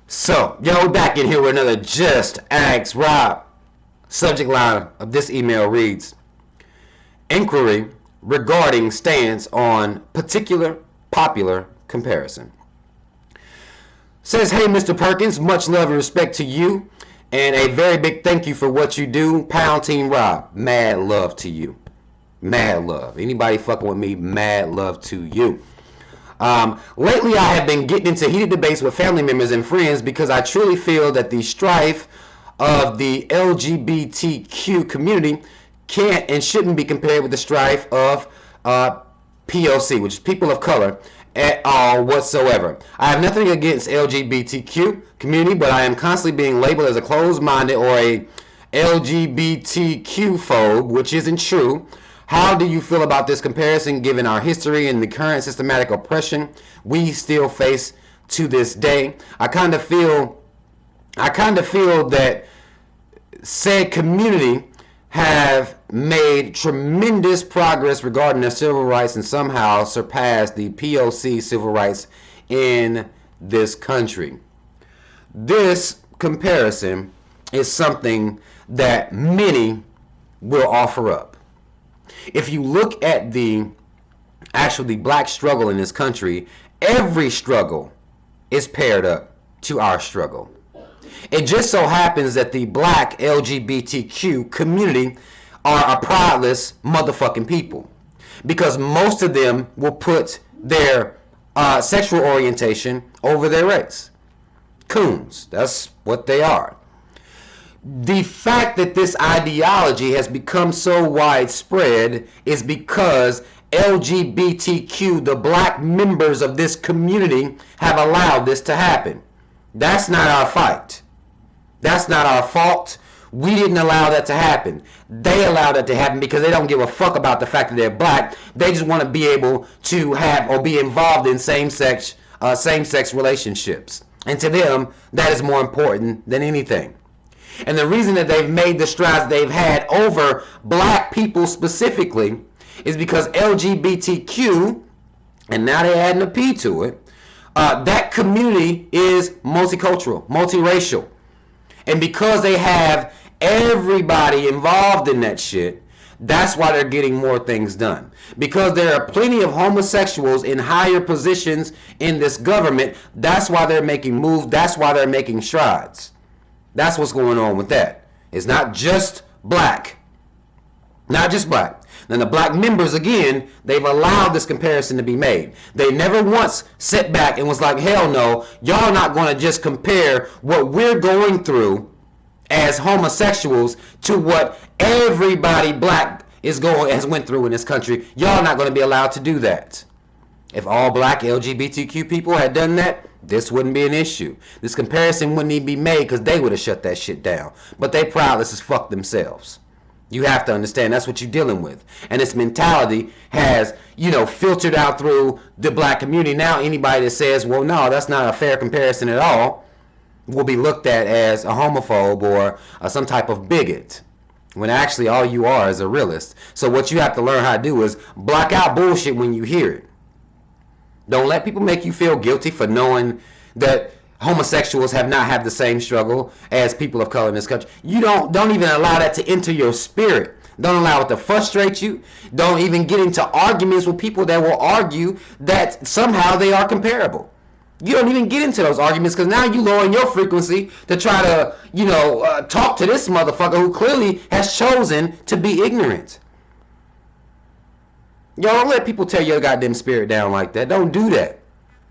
So, yo, back in here with another Just Ask Rob. Subject line of this email reads, inquiry regarding stance on particular popular comparison. Says, hey, Mr. Perkins, much love and respect to you, and a very big thank you for what you do. Pound Team Rob, mad love to you. Mad love. Anybody fucking with me, mad love to you. Lately, I have been getting into heated debates with family members and friends because I truly feel that the strife of the LGBTQ community can't and shouldn't be compared with the strife of POC, which is people of color, at all whatsoever. I have nothing against LGBTQ community, but I am constantly being labeled as a closed-minded or a LGBTQ phobe, which isn't true. How do you feel about this comparison given our history and the current systematic oppression we still face to this day? I kind of feel that said community have made tremendous progress regarding their civil rights and somehow surpassed the POC civil rights in this country. This comparison is something that many will offer up. If you look at the black struggle in this country, every struggle is paired up to our struggle. It just so happens that the black LGBTQ community are a prideless motherfucking people, because most of them will put their sexual orientation over their race. Coons, that's what they are. The fact that this ideology has become so widespread is because LGBTQ, the black members of this community, have allowed this to happen. That's not our fight. That's not our fault. We didn't allow that to happen. They allowed that to happen because they don't give a fuck about the fact that they're black. They just want to be able to have or be involved in same-sex relationships. And to them, that is more important than anything. And the reason that they've made the strides they've had over black people specifically is because LGBTQ, and now they're adding a P to it, that community is multicultural, multiracial. And because they have everybody involved in that shit, that's why they're getting more things done. Because there are plenty of homosexuals in higher positions in this government, that's why they're making moves, that's why they're making strides. That's what's going on with that. It's not just black. Not just black. Then the black members, again, they've allowed this comparison to be made. They never once sat back and was like, hell no, y'all not going to just compare what we're going through as homosexuals to what everybody black has went through in this country. Y'all not going to be allowed to do that. If all black LGBTQ people had done that, this wouldn't be an issue. This comparison wouldn't even be made because they would have shut that shit down. But they proudless as fuck themselves. You have to understand that's what you're dealing with. And this mentality has, filtered out through the black community. Now anybody that says, well, no, that's not a fair comparison at all, will be looked at as a homophobe or some type of bigot. When actually all you are is a realist. So what you have to learn how to do is block out bullshit when you hear it. Don't let people make you feel guilty for knowing that homosexuals have not had the same struggle as people of color in this country. You don't even allow that to enter your spirit. Don't allow it to frustrate you. Don't even get into arguments with people that will argue that somehow they are comparable. You don't even get into those arguments because now you lowering your frequency to try to, talk to this motherfucker who clearly has chosen to be ignorant. Yo, don't let people tear your goddamn spirit down like that. Don't do that.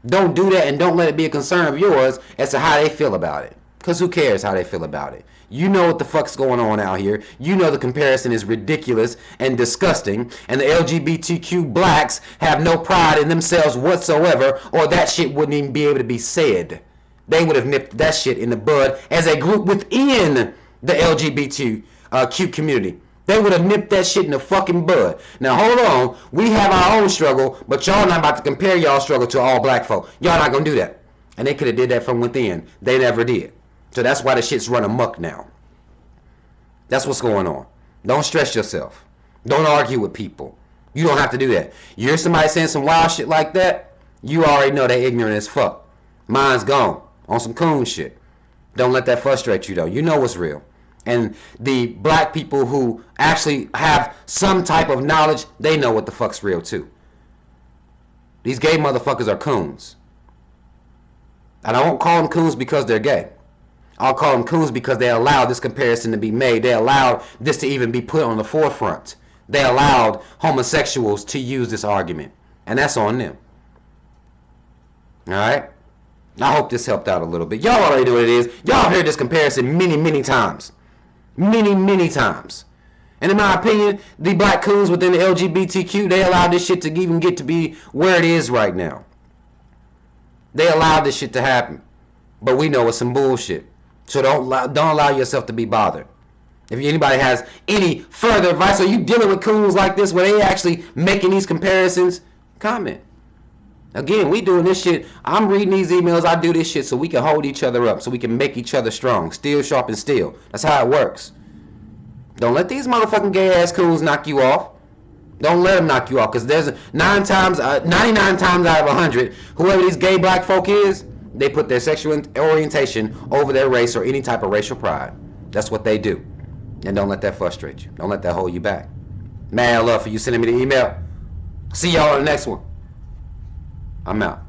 Don't do that, and don't let it be a concern of yours as to how they feel about it. Because who cares how they feel about it? You know what the fuck's going on out here. You know the comparison is ridiculous and disgusting, and the LGBTQ blacks have no pride in themselves whatsoever, or that shit wouldn't even be able to be said. They would have nipped that shit in the bud as a group within the LGBTQ community. They would have nipped that shit in the fucking bud. Now hold on, we have our own struggle, but y'all not about to compare y'all struggle to all black folk. Y'all not gonna do that. And they could have did that from within. They never did. So that's why the shit's run amok now. That's what's going on. Don't stress yourself. Don't argue with people. You don't have to do that. You hear somebody saying some wild shit like that, you already know they ignorant as fuck. Mine's gone. on some coon shit. Don't let that frustrate you though. You know what's real. And the black people who actually have some type of knowledge, they know what the fuck's real too. These gay motherfuckers are coons. And I won't call them coons because they're gay. I'll call them coons because they allowed this comparison to be made. They allowed this to even be put on the forefront. They allowed homosexuals to use this argument. And that's on them. Alright? I hope this helped out a little bit. Y'all already know what it is. Y'all heard this comparison many, many times. Many, many times. And in my opinion, the black coons within the LGBTQ, they allowed this shit to even get to be where it is right now. They allowed this shit to happen. But we know it's some bullshit. So don't allow yourself to be bothered. If anybody has any further advice, or you dealing with coons like this where they actually making these comparisons, comment. Again, we doing this shit. I'm reading these emails. I do this shit so we can hold each other up, so we can make each other strong. Steel sharpens steel. That's how it works. Don't let these motherfucking gay ass coons knock you off. Don't let them knock you off, because there's 99 times out of 100, whoever these gay black folk is, they put their sexual orientation over their race or any type of racial pride. That's what they do. And don't let that frustrate you. Don't let that hold you back. Mad love for you sending me the email. See y'all on the next one. I'm out.